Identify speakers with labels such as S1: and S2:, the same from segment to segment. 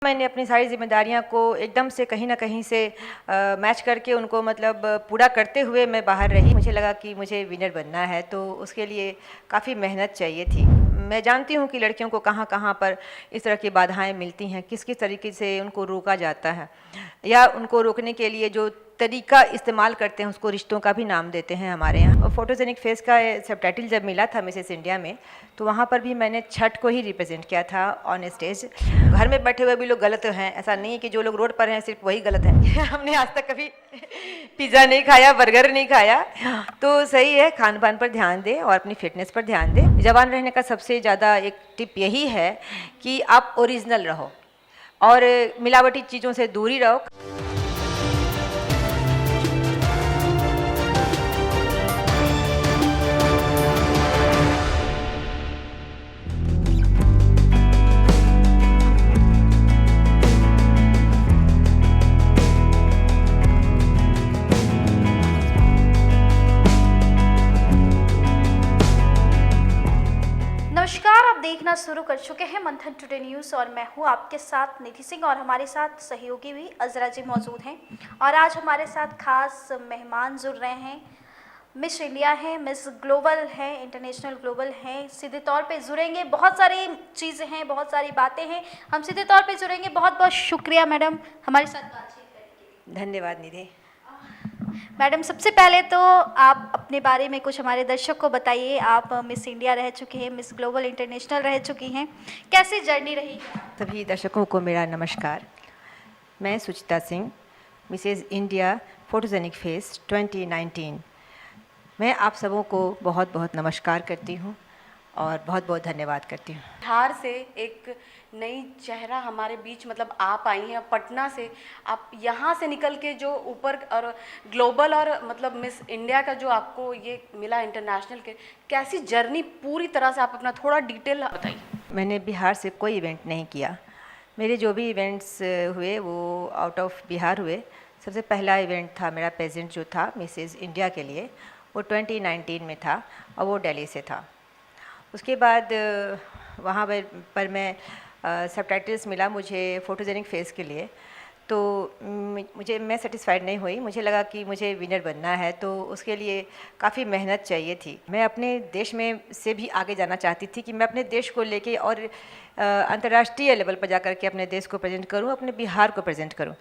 S1: मैंने अपनी सारी ज़िम्मेदारियां को एकदम से कहीं ना कहीं से मैच करके उनको मतलब पूरा करते हुए मैं बाहर रही। मुझे लगा कि मुझे विनर बनना है, तो उसके लिए काफ़ी मेहनत चाहिए थी। मैं जानती हूँ कि लड़कियों को कहाँ कहाँ पर इस तरह की बाधाएं मिलती हैं, किस किस तरीके से उनको रोका जाता है, या उनको रोकने के लिए जो तरीका इस्तेमाल करते हैं उसको रिश्तों का भी नाम देते हैं हमारे यहाँ। फोटोजेनिक फेस का सबटाइटल जब मिला था मिसेस इंडिया में, तो वहाँ पर भी मैंने छठ को ही रिप्रेजेंट किया था ऑन स्टेज। घर में बैठे हुए भी लोग गलत हैं, ऐसा नहीं है कि जो लोग रोड पर हैं सिर्फ वही गलत है। हमने आज तक कभी पिज़्ज़ा नहीं खाया, बर्गर नहीं खाया, तो सही है खान पान पर ध्यान दें और अपनी फिटनेस पर ध्यान दें। जवान रहने का सबसे ज़्यादा एक टिप यही है कि आप ओरिजिनल रहो और मिलावटी चीज़ों से दूरी रहो।
S2: नमस्कार, आप देखना शुरू कर चुके हैं मंथन टुडे न्यूज़ और मैं हूं आपके साथ निधि सिंह और हमारे साथ सहयोगी भी अजरा जी मौजूद हैं। और आज हमारे साथ खास मेहमान जुड़ रहे हैं। मिस इंडिया हैं, मिस ग्लोबल हैं, इंटरनेशनल ग्लोबल हैं। सीधे तौर पे जुड़ेंगे, बहुत सारी चीज़ें हैं, बहुत सारी बातें हैं, हम सीधे तौर पे जुड़ेंगे। बहुत बहुत शुक्रिया मैडम हमारे साथ बातचीत करने के लिए।
S1: धन्यवाद निधि।
S2: मैडम, सबसे पहले तो आप अपने बारे में कुछ हमारे दर्शक को बताइए। आप मिस इंडिया रह चुकी हैं, मिस ग्लोबल इंटरनेशनल रह चुकी हैं, कैसी जर्नी रही?
S1: सभी दर्शकों को मेरा नमस्कार। मैं Suchita Singh, Mrs India photogenic face 2019। मैं आप सबों को बहुत बहुत नमस्कार करती हूँ और बहुत बहुत धन्यवाद करती हूँ।
S3: बिहार से एक नई चेहरा हमारे बीच मतलब आप आई हैं, पटना से आप यहाँ से निकल के जो ऊपर और ग्लोबल और मतलब मिस इंडिया का जो आपको ये मिला इंटरनेशनल के, कैसी जर्नी पूरी तरह से आप अपना थोड़ा डिटेल बताइए।
S1: मैंने बिहार से कोई इवेंट नहीं किया। मेरे जो भी इवेंट्स हुए वो आउट ऑफ बिहार हुए। सबसे पहला इवेंट था मेरा पेजेंट जो था मिसेस इंडिया के लिए, वो 2019 में था और वो दिल्ली से था। उसके बाद वहाँ पर मैं सबटाइटल्स मिला मुझे फोटोजेनिक फेस के लिए, तो मैं सेटिस्फाइड नहीं हुई। मुझे लगा कि मुझे विनर बनना है, तो उसके लिए काफ़ी मेहनत चाहिए थी। मैं अपने देश में से भी आगे जाना चाहती थी कि मैं अपने देश को लेके और अंतर्राष्ट्रीय लेवल पर जाकर के अपने देश को प्रेजेंट करूं, अपने बिहार को प्रेजेंट करूं।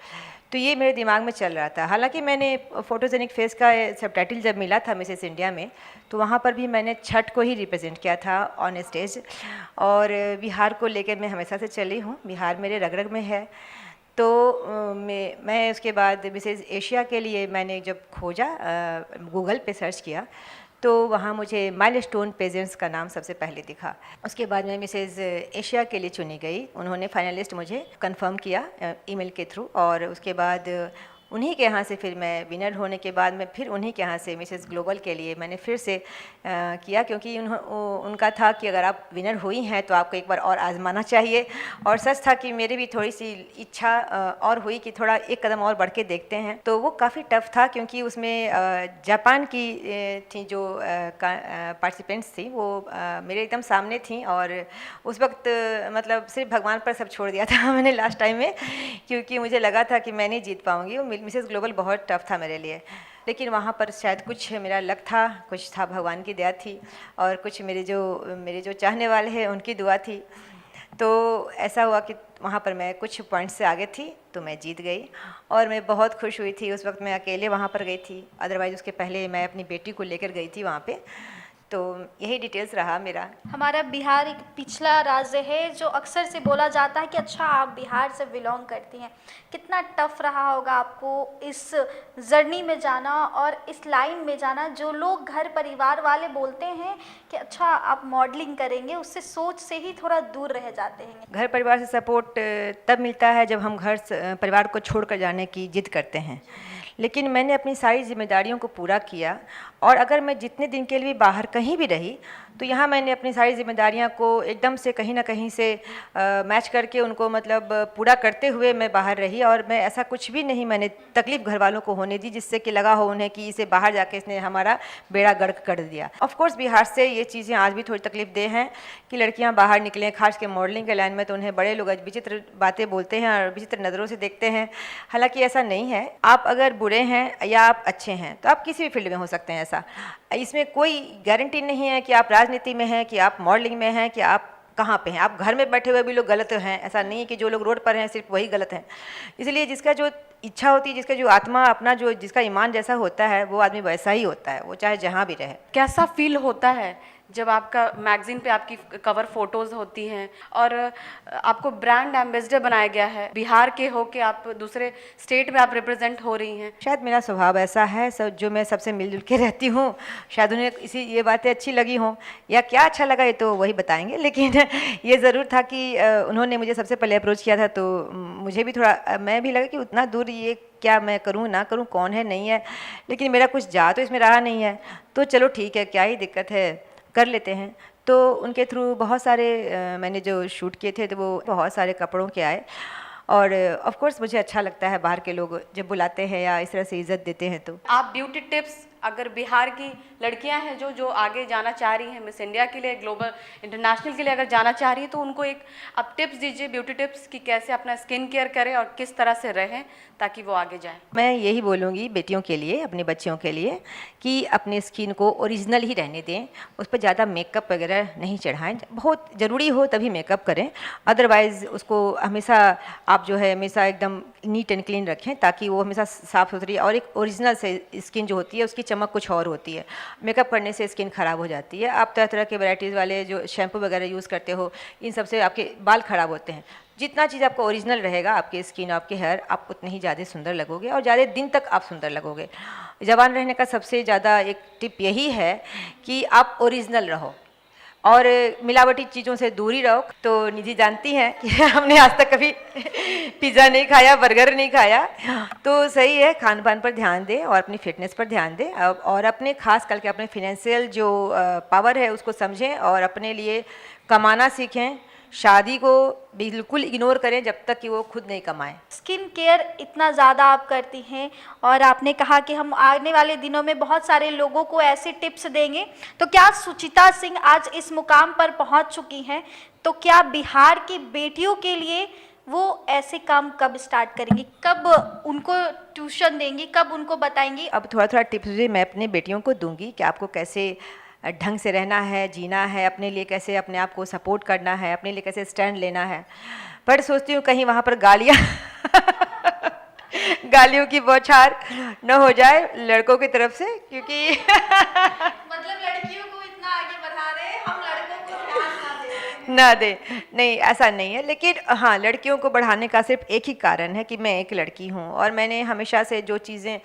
S1: तो ये मेरे दिमाग में चल रहा था। हालांकि मैंने फोटोजेनिक फेस का सबटाइटल जब मिला था मिसेस इंडिया में, तो वहाँ पर भी मैंने छठ को ही रिप्रेजेंट किया था ऑन स्टेज। और बिहार को लेकर मैं हमेशा से चली हूँ, बिहार मेरे रग रग में है। तो मैं उसके बाद मिसेस एशिया के लिए मैंने जब खोजा, गूगल पे सर्च किया, तो वहाँ मुझे माइलस्टोन पेजेंट्स का नाम सबसे पहले दिखा। उसके बाद मैं मिसेस एशिया के लिए चुनी गई। उन्होंने फाइनलिस्ट मुझे कंफर्म किया ईमेल के थ्रू, और उसके बाद उन्हीं के यहाँ से फिर मैं विनर होने के बाद मैं फिर उन्हीं के यहाँ से मिसेस ग्लोबल के लिए मैंने फिर से किया, क्योंकि उनका था कि अगर आप विनर हुई हैं तो आपको एक बार और आजमाना चाहिए। और सच था कि मेरी भी थोड़ी सी इच्छा और हुई कि थोड़ा एक कदम और बढ़ के देखते हैं। तो वो काफ़ी टफ था, क्योंकि उसमें जापान की थी जो पार्टिसिपेंट्स थी, वो मेरे एकदम सामने थी। और उस वक्त मतलब सिर्फ भगवान पर सब छोड़ दिया था मैंने लास्ट टाइम में, क्योंकि मुझे लगा था कि मैं नहीं जीत पाऊँगी। मिसेस ग्लोबल बहुत टफ था मेरे लिए, लेकिन वहाँ पर शायद कुछ मेरा लक था, कुछ था भगवान की दया थी, और कुछ मेरे जो चाहने वाले हैं उनकी दुआ थी। तो ऐसा हुआ कि वहाँ पर मैं कुछ पॉइंट्स से आगे थी, तो मैं जीत गई और मैं बहुत खुश हुई थी। उस वक्त मैं अकेले वहाँ पर गई थी, अदरवाइज़ उसके पहले मैं अपनी बेटी को लेकर गई थी वहाँ पे। तो यही डिटेल्स रहा मेरा।
S2: हमारा बिहार एक पिछला राज्य है जो अक्सर से बोला जाता है कि अच्छा आप बिहार से बिलोंग करती हैं। कितना टफ रहा होगा आपको इस जर्नी में जाना और इस लाइन में जाना। जो लोग घर परिवार वाले बोलते हैं कि अच्छा आप मॉडलिंग करेंगे, उससे सोच से ही थोड़ा दूर रह जाते हैं।
S1: घर परिवार से सपोर्ट तब मिलता है जब हम घर परिवार को छोड़कर जाने की जिद करते हैं, लेकिन मैंने अपनी सारी जिम्मेदारियों को पूरा किया। और अगर मैं जितने दिन के लिए बाहर कहीं भी रही, तो यहाँ मैंने अपनी सारी जिम्मेदारियाँ को एकदम से कहीं ना कहीं से मैच करके उनको मतलब पूरा करते हुए मैं बाहर रही, और मैं ऐसा कुछ भी नहीं मैंने तकलीफ़ घर वालों को होने दी जिससे कि लगा हो उन्हें कि इसे बाहर जाके इसने हमारा बेड़ा गर्क कर दिया। ऑफ कोर्स बिहार से ये चीज़ें आज भी थोड़ी तकलीफ दे हैं कि लड़कियाँ बाहर निकलें, खास के मॉडलिंग के लाइन में, तो उन्हें बड़े लोग विचित्र बातें बोलते हैं और विचित्र नज़रों से देखते हैं। हालांकि ऐसा नहीं है, आप अगर बुरे हैं या आप अच्छे हैं तो आप किसी भी फील्ड में हो सकते हैं। ऐसा इसमें कोई गारंटी नहीं है कि आप राजनीति में हैं, कि आप मॉडलिंग में हैं, कि आप कहाँ पे हैं। आप घर में बैठे हुए भी लोग गलत हैं, ऐसा नहीं है कि जो लोग रोड पर हैं सिर्फ वही गलत हैं। इसलिए जिसका जो इच्छा होती है, जिसका जो आत्मा अपना जो जिसका ईमान जैसा होता है वो आदमी वैसा ही होता है, वो चाहे जहाँ भी रहे।
S3: कैसा फील होता है जब आपका मैगजीन पे आपकी कवर फोटोज़ होती हैं और आपको ब्रांड एम्बेसडर बनाया गया है, बिहार के हो के आप दूसरे स्टेट में आप रिप्रेजेंट हो रही हैं? शायद
S1: मेरा स्वभाव ऐसा है, सब जो मैं सबसे मिलजुल के रहती हूँ, शायद उन्हें ये बातें अच्छी लगी हों या क्या अच्छा लगा ये तो वही बताएंगे। लेकिन ये ज़रूर था कि उन्होंने मुझे सबसे पहले अप्रोच किया था, तो मुझे भी थोड़ा मैं भी लगा कि उतना दूर ये क्या मैं करूँ ना करूँ, कौन है नहीं है, लेकिन मेरा कुछ जा तो इसमें रहा नहीं है, तो चलो ठीक है, क्या ही दिक्कत है, कर लेते हैं। तो उनके थ्रू बहुत सारे मैंने जो शूट किए थे तो वो बहुत सारे कपड़ों के आए, और ऑफ कोर्स मुझे अच्छा लगता है बाहर के लोग जब बुलाते हैं या इस तरह से इज़्ज़त देते हैं। तो
S3: आप ब्यूटी टिप्स, अगर बिहार की लड़कियां हैं जो आगे जाना चाह रही हैं, मिस इंडिया के लिए, ग्लोबल इंटरनेशनल के लिए अगर जाना चाह रही है, तो उनको एक आप टिप्स दीजिए, ब्यूटी टिप्स कि कैसे अपना स्किन केयर करें और किस तरह से रहें ताकि वो आगे जाएं।
S1: मैं यही बोलूँगी बेटियों के लिए, अपने बच्चियों के लिए, कि अपने स्किन को ओरिजिनल ही रहने दें, उस पर ज़्यादा मेकअप वगैरह नहीं चढ़ाएं। बहुत ज़रूरी हो तभी मेकअप करें, अदरवाइज़ उसको हमेशा आप जो है हमेशा एकदम नीट एंड क्लीन रखें ताकि वो हमेशा साफ़ सुथरी, और एक ओरिजिनल से स्किन जो होती है उसकी चमक कुछ और होती है। मेकअप करने से स्किन ख़राब हो जाती है। आप तरह तरह के वैराइटीज़ वाले जो शैम्पू वगैरह यूज़ करते हो, इन सब से आपके बाल ख़राब होते हैं। जितना चीज़ आपका ओरिजिनल रहेगा, आपकी स्किन, आपके हेयर, आप उतने ही ज़्यादा सुंदर लगोगे और ज़्यादा दिन तक आप सुंदर लगोगे। जवान रहने का सबसे ज़्यादा एक टिप यही है कि आप ओरिजिनल रहो और मिलावटी चीज़ों से दूरी रहो। तो निधि जानती हैं कि हमने आज तक कभी पिज़्ज़ा नहीं खाया, बर्गर नहीं खाया, तो सही है, खान पान पर ध्यान दें और अपनी फिटनेस पर ध्यान दें, और अपने खास करके अपने फिनेंशियल जो पावर है उसको समझें और अपने लिए कमाना सीखें। शादी को बिल्कुल इग्नोर करें जब तक कि वो खुद नहीं कमाएं।
S2: स्किन केयर इतना ज़्यादा आप करती हैं और आपने कहा कि हम आने वाले दिनों में बहुत सारे लोगों को ऐसे टिप्स देंगे, तो क्या सुचिता सिंह आज इस मुकाम पर पहुंच चुकी हैं, तो क्या बिहार की बेटियों के लिए वो ऐसे काम कब स्टार्ट करेंगी, कब उनको ट्यूशन देंगी, कब उनको बताएंगी?
S1: अब थोड़ा थोड़ा टिप्स भी मैं अपने बेटियों को दूंगी कि आपको कैसे ढंग से रहना है, जीना है, अपने लिए कैसे अपने आप को सपोर्ट करना है, अपने लिए कैसे स्टैंड लेना है। पर सोचती हूँ कहीं वहाँ पर गालियों की बौछार न हो जाए लड़कों की तरफ से, क्योंकि
S2: मतलब लड़कियों को इतना आगे बढ़ा रहे हैं, हम लड़कों को ध्यान
S1: ना दे। नहीं, ऐसा नहीं है, लेकिन हाँ, लड़कियों को बढ़ाने का सिर्फ एक ही कारण है कि मैं एक लड़की हूँ और मैंने हमेशा से जो चीज़ें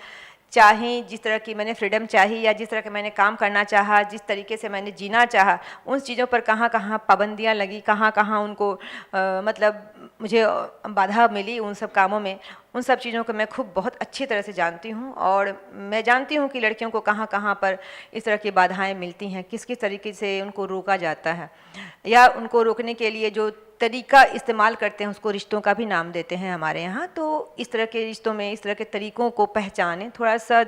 S1: चाही, जिस तरह की मैंने फ्रीडम चाही या जिस तरह का मैंने काम करना चाहा, जिस तरीके से मैंने जीना चाहा, उन चीज़ों पर कहाँ कहाँ पाबंदियाँ लगी, कहाँ कहाँ उनको मतलब मुझे बाधा मिली उन सब कामों में, उन सब चीज़ों को मैं खूब बहुत अच्छी तरह से जानती हूँ। और मैं जानती हूँ कि लड़कियों को कहाँ कहाँ पर इस तरह की बाधाएं मिलती हैं, किस किस तरीके से उनको रोका जाता है, या उनको रोकने के लिए जो तरीका इस्तेमाल करते हैं उसको रिश्तों का भी नाम देते हैं हमारे यहाँ। तो इस तरह के रिश्तों में इस तरह के तरीक़ों को पहचानें, थोड़ा सा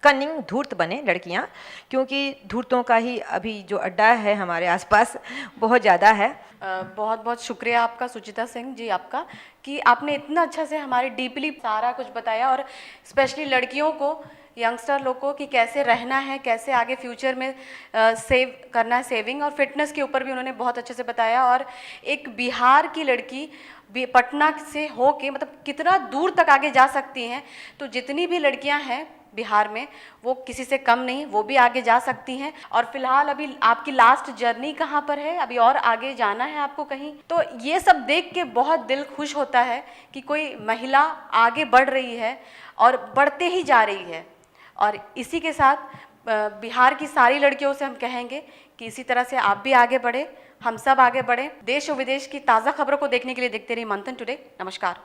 S1: कनिंग, धूर्त बने लड़कियाँ, क्योंकि धूर्तों का ही अभी जो अड्डा है हमारे आसपास बहुत ज़्यादा है।
S3: बहुत बहुत शुक्रिया आपका सुचिता सिंह जी, आपका, कि आपने इतना अच्छा से हमारे डीपली सारा कुछ बताया, और स्पेशली लड़कियों को, यंगस्टर लोग को, कि कैसे रहना है, कैसे आगे फ्यूचर में सेव करना है, सेविंग और फिटनेस के ऊपर भी उन्होंने बहुत अच्छे से बताया। और एक बिहार की लड़की पटना से हो के मतलब कितना दूर तक आगे जा सकती हैं, तो जितनी भी लड़कियां हैं बिहार में वो किसी से कम नहीं, वो भी आगे जा सकती हैं। और फिलहाल अभी आपकी लास्ट जर्नी कहाँ पर है, अभी और आगे जाना है आपको कहीं? तो ये सब देख के बहुत दिल खुश होता है कि कोई महिला आगे बढ़ रही है और बढ़ते ही जा रही है। और इसी के साथ बिहार की सारी लड़कियों से हम कहेंगे कि इसी तरह से आप भी आगे बढ़े, हम सब आगे बढ़ें। देश और विदेश की ताज़ा खबरों को देखने के लिए देखते रहिए मंथन टुडे। नमस्कार।